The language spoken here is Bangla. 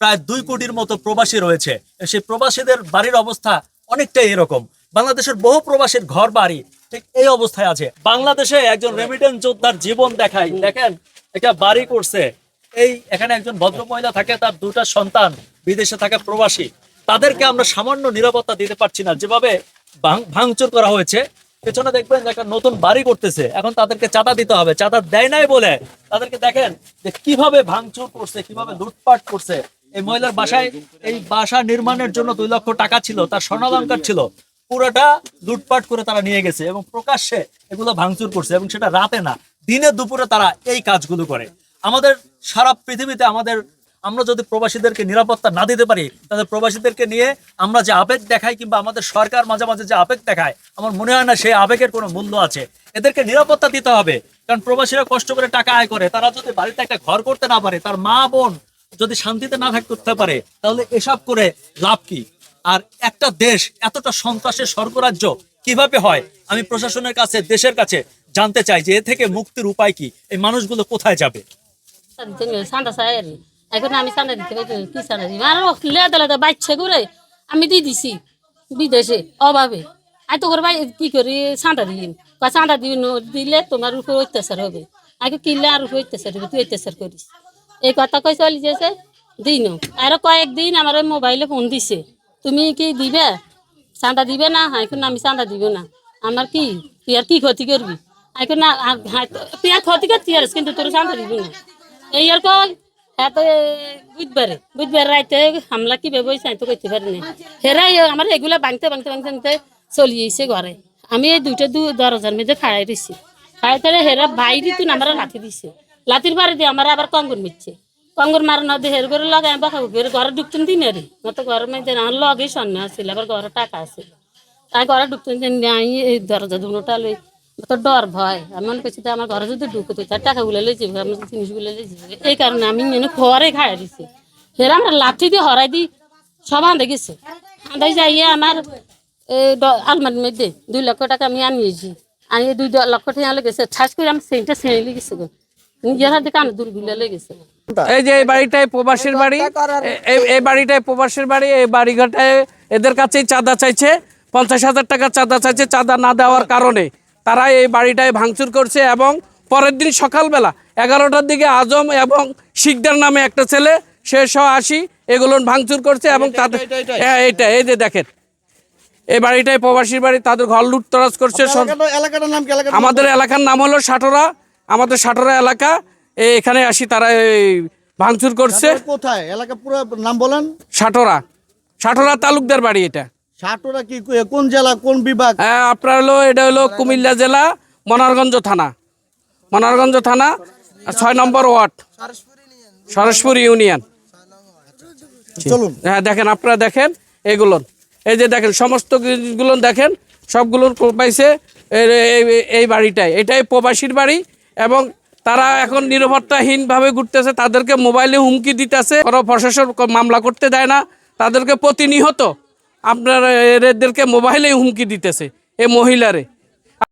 প্রায় 2 কোটির মতো প্রবাসী রয়েছে। সেই প্রবাসীদের বাড়ির অবস্থা অনেকটাই এরকম। বাংলাদেশের বহু প্রবাসীর ঘর বাড়ি ঠিক এই অবস্থায় আছে। বাংলাদেশে একজন রেমিটেন্স যোদ্ধার জীবন দেখায়, দেখেন একটা বাড়ি করছে। এই এখানে একজন ভদ্র মহিলা থাকে, তার 2টা সন্তান বিদেশে থাকা প্রবাসী। তাদেরকে আমরা সামান্য নিরাপত্তা দিতে পারছি না। যেভাবে ভাঙচুর করা হয়েছে, পেছনে দেখবেন যে একটা নতুন বাড়ি করতেছে, এখন তাদেরকে চাঁদা দিতে হবে। চাঁদা দেয় নাই বলে তাদেরকে দেখেন যে কিভাবে ভাঙচুর করছে, কিভাবে লুটপাট করছে। এই মহিলার বাসায়, এই বাসা নির্মাণের জন্য 2 লক্ষ টাকা ছিল, তার স্বর্ণালংকার ছিল, পুরোটা লুটপাট করে তারা নিয়ে গেছে এবং প্রকাশ্যে এগুলো ভাঙচুর করছে। এবং সেটা রাতে না, দিনে দুপুরে তারা এই কাজগুলো করে। আমাদের সারা পৃথিবীতে আমরা যদি প্রবাসীদেরকে নিরাপত্তা না দিতে পারি, তাহলে প্রবাসীদেরকে নিয়ে আমরা যে আবেগ দেখাই কিংবা আমাদের সরকার মাঝে মাঝে যে আবেগ দেখায়, আমার মনে হয় না সেই আবেগের কোনো মূল্য আছে। এদেরকে নিরাপত্তা দিতে হবে, কারণ প্রবাসীরা কষ্ট করে টাকা আয় করে। তারা যদি বাড়িতে একটা ঘর করতে না পারে, তার মা বোন যদি শান্তিতে না থাকতে পারে, তাহলে এসব করে লাভ কি? আর একটা দেশ এতটা সন্ত্রাসের স্বর্গরাজ্য কিভাবে হয়? আমি প্রশাসনের কাছে, দেশের কাছে জানতে চাই যে এ থেকে মুক্তির উপায় কি, এই মানুষগুলো কোথায় যাবে? এখন আমি চাঁদা দিতে পারি, কি চাঁদা দিব? আর লেদা লেদা বাচ্চা করে আমি দিয়ে দিছি বিদেশে অভাবে। আই তো করে ভাই কি করি, চাঁদা দিন বা চাঁদা দিলে তোমার উপরে অত্যাচার হবে। আগে কিনলে আর উপরে অত্যাচার হবে, তুই অত্যাচার করিস। এই কথা কই চলি যেছে দিন। আর কয়েকদিন আমার ওই মোবাইলে ফোন দিছে, তুমি কি দিবে, চাঁদা দিবে না? এখন আমি চাঁদা দিব না। আমার কি, তুই আর কি ক্ষতি করবি? এখন না, তুই আর ক্ষতি করছি আর, কিন্তু তোর চাঁদা দিব না। এই আর কয় হ্যাঁ। তো বুধবার রাইতে হামলা কিভাবে হয়েছে আমি তো করতে পারি না। হেরাই আমার এগুলা ভাঙতে ভাঙতে ভাঙতে ভাঙতে চলিয়েছে ঘরে। আমি এই 2টা দরজার মধ্যে খাড়াই দিছি। খাড়াই তাহলে হেরা বাইরে তুই আমার লাঠি দিছে। লাঠির বাড়ি দিয়ে আমার আবার কঙ্গর মিচ্ছে। কঙ্গর মারানো দিয়ে হের করে লগে আমি বাঁকা ঘরে ঢুকতেন দিন রে। মতো ঘরের মধ্যে আমার লগেই সন্ন্য আসছিল, আবার ঘরে টাকা আছিল। তাই ঘরে ঢুকতেন দিন আমি এই দরজা দুটা লই তো ডর ভয়। আমি মনে করছি আমার ঘরে যদি ঢুকতে তার টাকাগুলো লই যাবে, আমার জিনিসগুলো লই যাবে। এই কারণে আমি ঘরে খাইয়া দিছি। হেরা আমরা লাঠি দিয়ে হরাই দিই, সব আন্দে গেছে। আন্দাই যাইয়ে আমার আলমারির মধ্যে 2 লক্ষ টাকা আমি আনিয়েছি। আনিয়ে 2 লক্ষ টাকা লেগেছে। ঠাস করে আমি সেইটা ছেড়ে লেগেছে, নিজের হাতে কানে দূর গুলো লেগেছে। এই যে এই বাড়িটাই প্রবাসীর বাড়ি, এই বাড়িটাই প্রবাসীর বাড়ি। এই বাড়িঘাটায় এদের কাছেই চাঁদা চাইছে, 50,000 টাকা চাঁদা চাইছে। চাঁদা না দেওয়ার কারণে তারা এই বাড়িটায় ভাঙচুর করছে। এবং পরের দিন সকালবেলা 11টার দিকে আজম এবং শিকদার নামে একটা ছেলে, সে সহ 80 এগুলো ভাঙচুর করছে। এবং তাদের এইটা, এই যে দেখেন, এই বাড়িটাই প্রবাসীর বাড়ি, তাদের ঘর লুটতরাজ করছে। আমাদের এলাকার নাম হলো সাটোরা। আমাদের সাটোরা এলাকা, এখানে আসি তারা এই ভাঙচুর করছে। কোথায় এলাকা পুরো নাম বলেন? সাটোরা, সাটোরা তালুকদার বাড়ি। এটা সাটোরা কি কোন জেলা, কোন বিভাগ? আপনার হলো, এটা হলো কুমিল্লা জেলা, মনারগঞ্জ থানা। মনারগঞ্জ থানা 6 নম্বর ওয়ার্ড, সরসপুর ইউনিয়ন। চলুন। হ্যাঁ দেখেন, আপনারা দেখেন এগুলো, এই যে দেখেন সমস্ত জিনিসগুলো দেখেন, সবগুলোর পাইছে এই বাড়িটাই। এটাই প্রবাসীর বাড়ি। এবং তারা এখন নিরাপত্তাহীনভাবে ঘুরতেছে, তাদেরকে মোবাইলে হুমকি দিতেছে, কোনো প্রশাসন মামলা করতে দেয় না। তাদেরকে প্রতিনিয়ত আপনার এদেরকে মোবাইলে হুমকি দিতেছে এই মহিলারে।